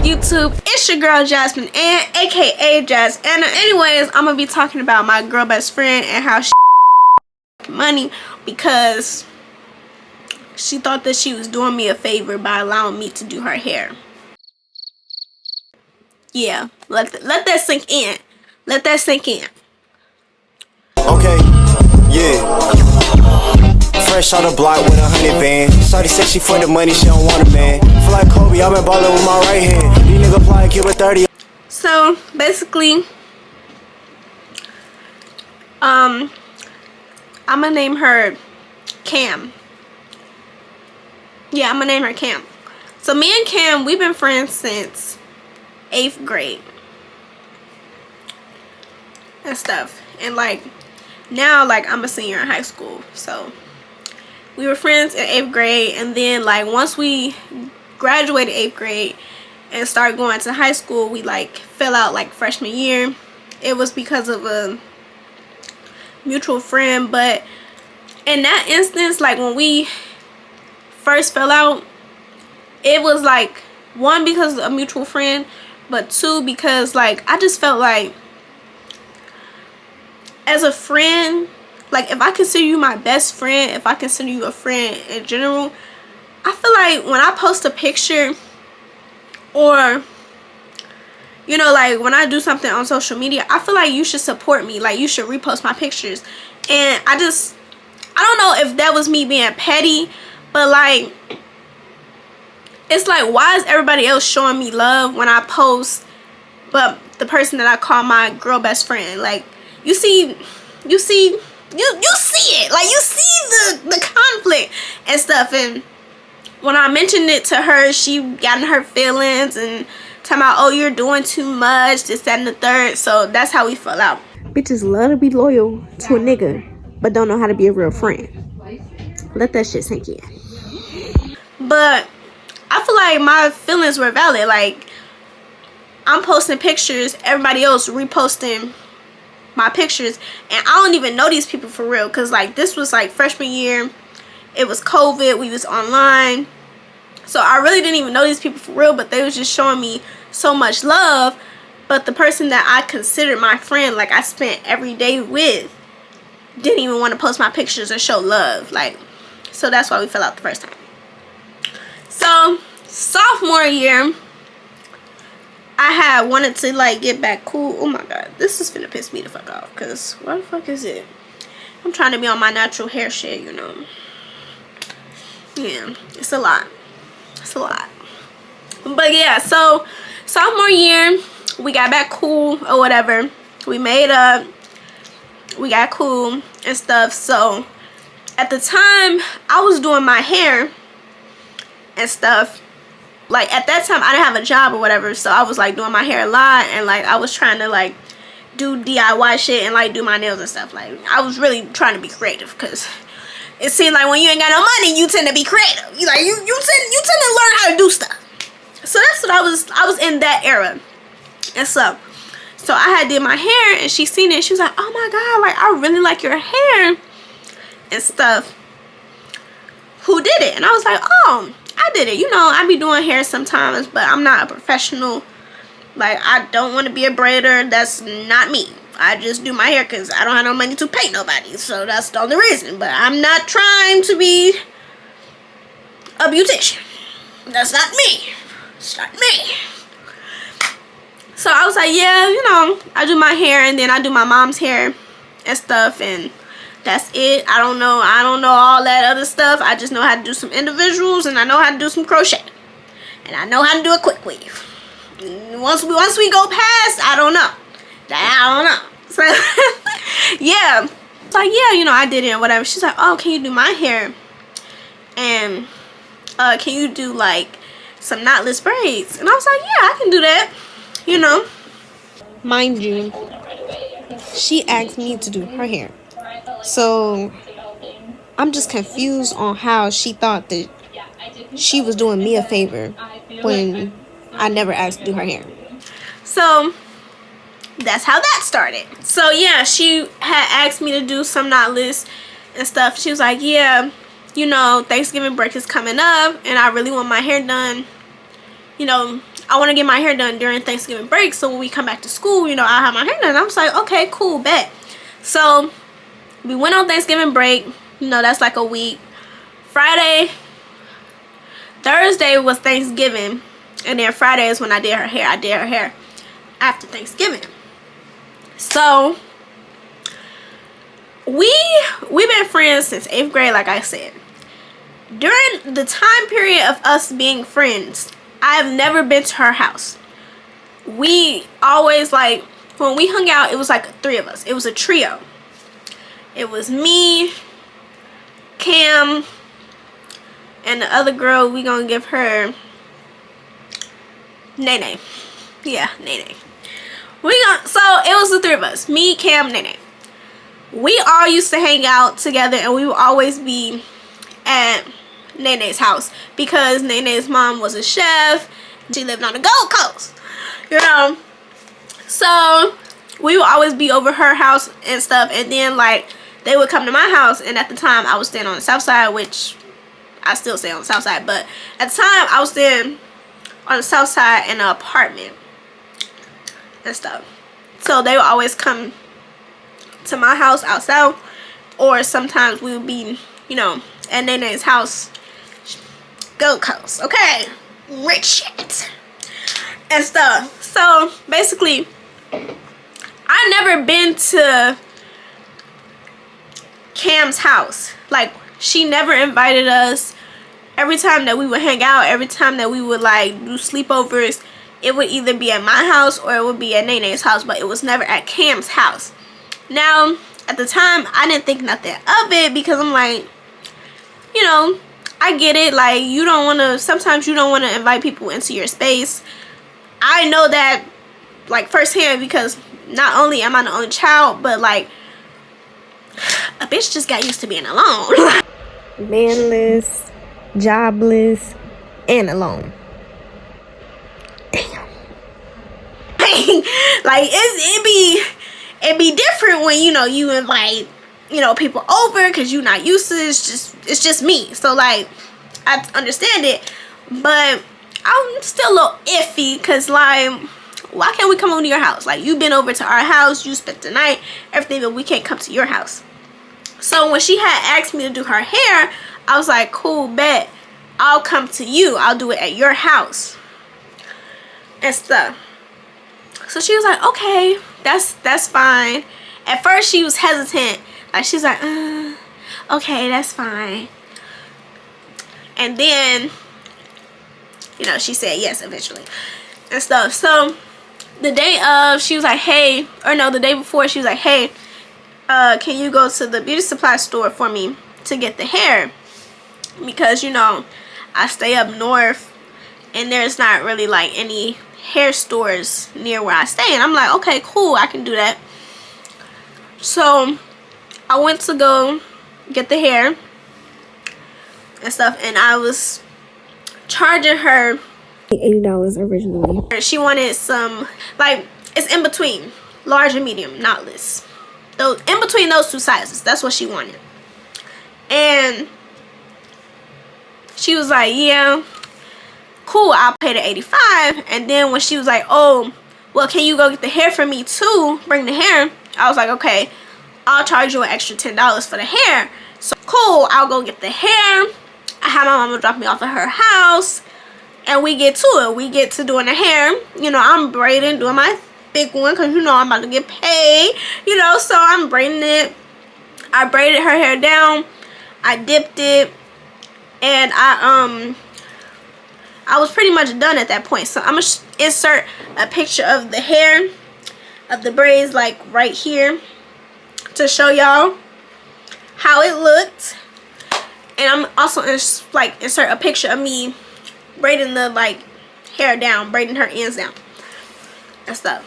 YouTube? It's your girl Jasmine Ann, aka Jazz Anna. Anyways, I'm gonna be talking about my girl best friend and how she money because she thought that she was doing me a favor by allowing me to do her hair. Yeah, let that sink in. Let that sink in. Okay, yeah. Fresh on the block with 100 band. Shawty said she for the money, she don't want a man. Feel like Kobe, I've been ballin' with my right hand. These niggas flying kid with 30. So basically, I'm gonna name her Cam. Yeah, I'm gonna name her Cam. So me and Cam, we've been friends since 8th grade and stuff. And like now, like I'm a senior in high school, so we were friends in 8th grade. And then like once we graduated 8th grade and started going to high school, we like fell out like freshman year. It was because of a mutual friend, but in that instance, like when we first fell out, it was like one because of a mutual friend, but two because like I just felt like as a friend, like if I consider you my best friend, if I consider you a friend in general, I feel like when I post a picture or you know, like when I do something on social media, I feel like you should support me, like you should repost my pictures. And I don't know if that was me being petty, but like it's like, why is everybody else showing me love when I post, but the person that I call my girl best friend, like you see it, like you see the conflict and stuff. And when I mentioned it to her, she got in her feelings and talking about, oh, you're doing too much, this, that, and the third. So that's how we fell out. Bitches love to be loyal to a nigga, but don't know how to be a real friend. Let that shit sink in. But I feel like my feelings were valid. Like I'm posting pictures, everybody else reposting my pictures, and I don't even know these people for real, because like this was like freshman year, it was COVID, we was online, so I really didn't even know these people for real, but they was just showing me so much love. But the person that I considered my friend, like I spent every day with, didn't even want to post my pictures or show love. Like, so that's why we fell out the first time. So sophomore year, I had wanted to like get back cool. Oh my god, this is finna piss me the fuck off, because what the fuck is it? I'm trying to be on my natural hair shit, you know. Yeah, it's a lot. It's a lot. But yeah, so sophomore year, we got back cool or whatever. We made up. We got cool and stuff. So at the time, I was doing my hair and stuff. Like at that time I didn't have a job or whatever, so I was like doing my hair a lot, and like I was trying to like do DIY shit and like do my nails and stuff. Like I was really trying to be creative, because it seemed like when you ain't got no money, you tend to be creative. You tend to learn how to do stuff. So that's what I was in that era and stuff. So I had did my hair, and she seen it, she was like, oh my god, like I really like your hair and stuff. Who did it? And I was like, oh, I did it. You know, I be doing hair sometimes, but I'm not a professional. Like, I don't want to be a braider. That's not me. I just do my hair because I don't have no money to pay nobody. So that's the only reason. But I'm not trying to be a beautician. That's not me. It's not me. So I was like, yeah, you know, I do my hair, and then I do my mom's hair and stuff, and that's it. I don't know all that other stuff. I just know how to do some individuals, and I know how to do some crochet, and I know how to do a quick weave. Once we go past, I don't know. So yeah, it's like, yeah, you know, I did it and whatever. She's like, oh, can you do my hair, and can you do like some knotless braids? And I was like, yeah, I can do that, you know. Mind you, she asked me to do her hair. So I'm just confused on how she thought that she was doing me a favor when I never asked to do her hair. So that's how that started. So yeah, she had asked me to do some knotless and stuff. She was like, yeah, you know, Thanksgiving break is coming up, and I really want my hair done you know, I want to get my hair done during Thanksgiving break, so when we come back to school, you know, I'll have my hair done. I was like, okay, cool, bet. So we went on Thanksgiving break. You know, that's like a week. Friday, Thursday was Thanksgiving, and then Friday is when I did her hair. I did her hair after Thanksgiving. So we've been friends since 8th grade, like I said. During the time period of us being friends, I've never been to her house. We always, like, when we hung out, it was like 3 of us. It was a trio. It was me, Cam, and the other girl, we gonna give her Nene. Yeah, Nene. So it was the 3 of us. Me, Cam, Nene. We all used to hang out together, and we would always be at Nene's house because Nene's mom was a chef. She lived on the Gold Coast, you know. So we would always be over her house and stuff, and then like they would come to my house, and at the time I was staying on the south side, which I still stay on the south side, but at the time I was staying on the south side in an apartment and stuff. So they would always come to my house out south, or sometimes we would be, you know, at Nene's house, Gold Coast, okay, rich shit and stuff. So basically, I never been to Cam's house. Like, she never invited us. Every time that we would hang out, every time that we would like do sleepovers, it would either be at my house or it would be at Nene's house, but it was never at Cam's house. Now, at the time, I didn't think nothing of it because I'm like, you know, I get it. Like, you don't want to, sometimes you don't want to invite people into your space. I know that, like, firsthand, because not only am I the only child, but, like, a bitch just got used to being alone. Manless, jobless, and alone. Damn. Like, it'd be different when, you know, you invite, you know, people over because you're not used to it. It's just me. So, like, I understand it, but I'm still a little iffy because, like, why can't we come over to your house? Like, you've been over to our house, you spent the night, everything, but we can't come to your house. So when she had asked me to do her hair, I was like, cool, bet. I'll come to you. I'll do it at your house and stuff. So she was like, okay, that's fine. At first she was hesitant. Like, she's like, okay, that's fine. And then, you know, she said yes eventually and stuff. So the day of, she was like, hey, or no, the day before, she was like, hey, can you go to the beauty supply store for me to get the hair? Because, you know, I stay up north and there's not really like any hair stores near where I stay. And I'm like, okay, cool, I can do that. So I went to go get the hair and stuff, and I was charging her $80 originally. She wanted some, like, it's in between large and medium, knotless. Those in between those 2 sizes, that's what she wanted. And she was like, yeah, cool, I'll pay the $85. And then when she was like, oh, well, can you go get the hair for me too, bring the hair, I was like, okay, I'll charge you an extra $10 for the hair. So cool, I'll go get the hair. I have my mama drop me off at her house, and we get to it. We get to doing the hair. You know, I'm braiding, doing my big one, because, you know, I'm about to get paid, you know, so I'm braiding it. I braided her hair down, I dipped it, and I was pretty much done at that point. So I'm gonna insert a picture of the hair, of the braids, like right here, to show y'all how it looked. And I'm also insert a picture of me braiding the like hair down, braiding her ends down and stuff.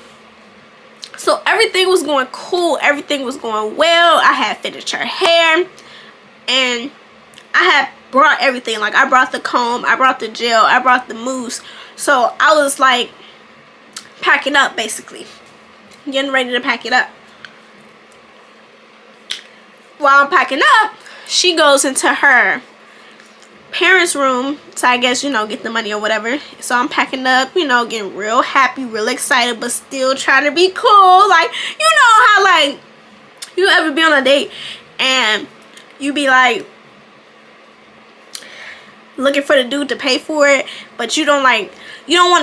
So everything was going cool, everything was going well. I had finished her hair, and I had brought everything. Like, I brought the comb, I brought the gel, I brought the mousse. So I was like packing up, basically getting ready to pack it up. While I'm packing up, she goes into her parents' room to, I guess, get the money or whatever. So I'm packing up, getting real happy, real excited, but still trying to be cool. Like, how, like, you ever be on a date and you be like looking for the dude to pay for it, but you don't want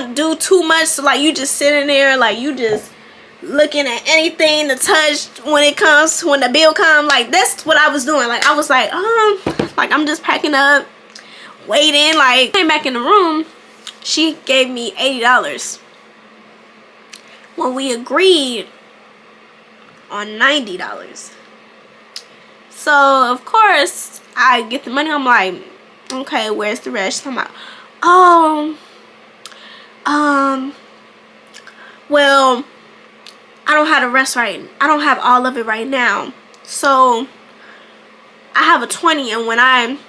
to do too much, so like you just sitting there, like you just looking at anything to touch when the bill comes. Like, that's what I was doing. Like, I was like, like, I'm just packing up, waiting. Like, came back in the room, she gave me $80 when we agreed on $90. So of course I get the money. I'm like, okay, where's the rest? I'm like, well, I don't have the rest right. I don't have all of it right now. So I have a 20, and when I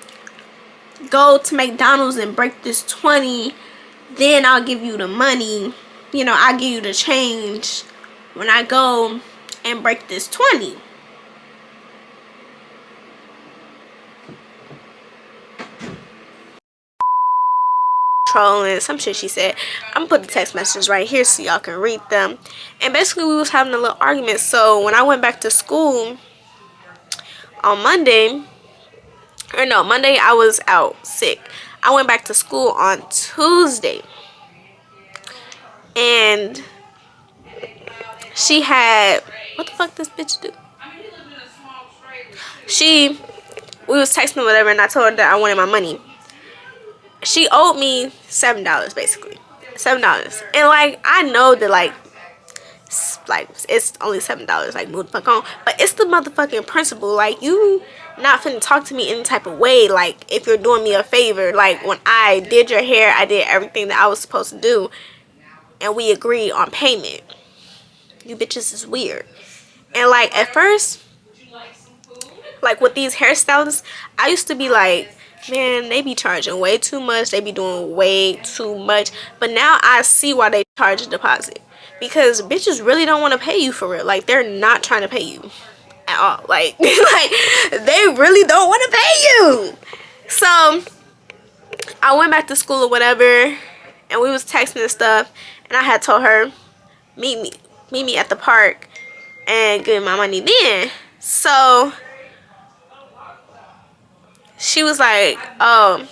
go to McDonald's and break this 20, then I'll give you the money. I'll give you the change when I go and break this 20. Trolling some shit she said. I'm gonna put the text messages right here so y'all can read them. And basically we was having a little argument. So when I went back to school on Monday I was out sick. I went back to school on Tuesday, and she had, what the fuck this bitch do? We was texting or whatever, and I told her that I wanted my money. She owed me $7, basically. $7. And like, I know that like it's only $7, like, move the fuck on. But it's the motherfucking principle. Like, you not finna talk to me any type of way, like, if you're doing me a favor. Like, when I did your hair, I did everything that I was supposed to do, and we agreed on payment. You bitches is weird. And like, at first, like, with these hairstylists, I used to be like, man, they be charging way too much. They be doing way too much. But now I see why they charge a deposit. Because bitches really don't want to pay you for real. Like, they're not trying to pay you at all. Like, like, they really don't want to pay you. So I went back to school or whatever, and we was texting and stuff. And I had told her, meet me at the park and give me my money then. So she was like, oh,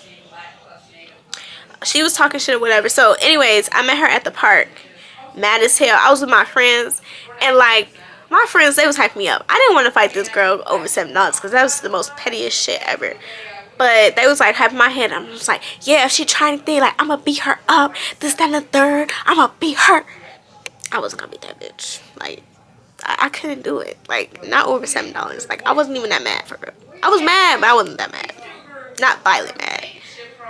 she was talking shit or whatever. So anyways, I met her at the park, mad as hell. I was with my friends, and like, my friends, they was hyping me up. I didn't want to fight this girl over $7 because that was the most pettiest shit ever. But they was like hyping my head. I was like, yeah, if she trying anything, like, I'm gonna beat her up, this, that, and the third. I'm gonna beat her. I wasn't gonna beat that bitch. Like, I couldn't do it. Like, not over $7. Like, I wasn't even that mad for real. I was mad, but I wasn't that mad. Not violent mad.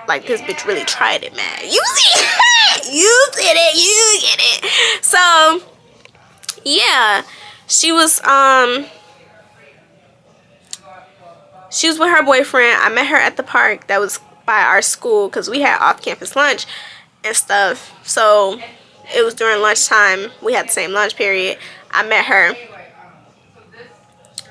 Like, this bitch really tried it mad. You see it? You did it. You get it. So, yeah. She was with her boyfriend. I met her at the park that was by our school because we had off-campus lunch and stuff. So, it was during lunchtime. We had the same lunch period. I met her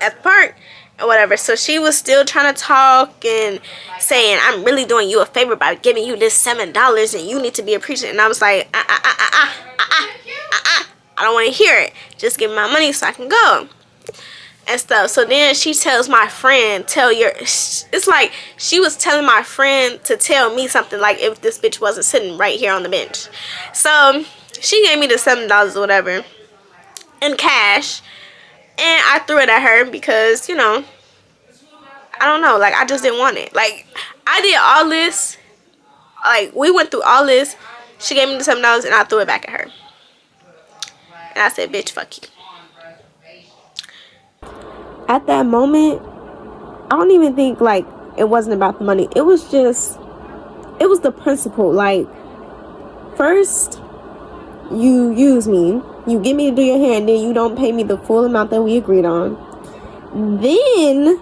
at the park or whatever. So she was still trying to talk and saying, I'm really doing you a favor by giving you this $7 and you need to be appreciated. And I was like, I don't want to hear it. Just give me my money so I can go and stuff. So then she tells my friend, it's like she was telling my friend to tell me something, like if this bitch wasn't sitting right here on the bench. So she gave me the $7 or whatever in cash, and I threw it at her because, I don't know, like, I just didn't want it. Like, I did all this, like, we went through all this. She gave me the $7 and I threw it back at her, and I said, bitch, fuck you. At that moment, I don't even think, like, it wasn't about the money. It was the principle. Like, first, you use me. You get me to do your hair, and then you don't pay me the full amount that we agreed on. Then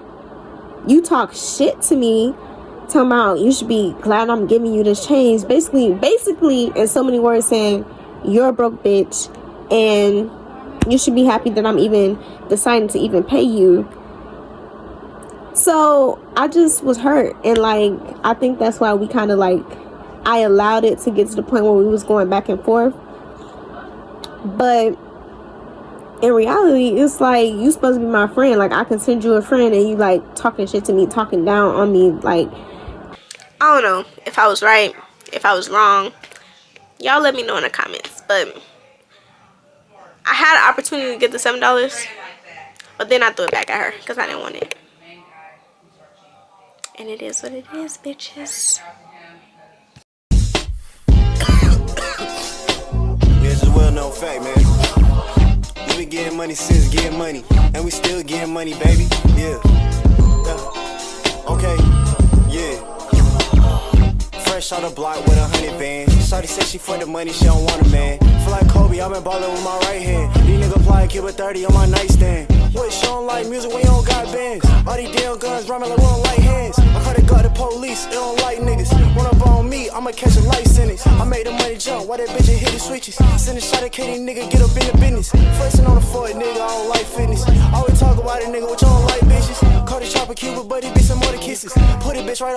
you talk shit to me, talking about you should be glad I'm giving you this change. Basically, in so many words, saying you're a broke bitch, and you should be happy that I'm even deciding to even pay you. So I just was hurt, and like I think that's why we kind of like I allowed it to get to the point where we was going back and forth. But in reality, it's like you supposed to be my friend. Like I can send you a friend, and you like talking shit to me, talking down on me. Like I don't know if I was right, if I was wrong. Y'all let me know in the comments. But I had an opportunity to get the $7, but then I threw it back at her because I didn't want it. And it is what it is, bitches. It's a well-known fact, man. We been getting money since getting money, and we still getting money, baby. Yeah. Okay. Yeah. Fresh out the block with 100 bands. Shawty said she for the money, she don't want a man. Feel like Kobe, I been ballin' with my right hand. These niggas apply kid with 30 on my nightstand. What, she don't like music when you don't got bands? All these damn guns rhyming like we don't like hands. I heard it got the police, it don't like niggas. Run up on me, I'ma catch a life sentence. I made the money jump, why that bitch ain't hit the switches? Send a shot at Katie, nigga, get up in the business. Flexing on the floor, nigga, I don't like fitness. Always talk about it, nigga, what you don't like bitches. Call the chopper Cuba, but it be some more to kisses. Put it bitch right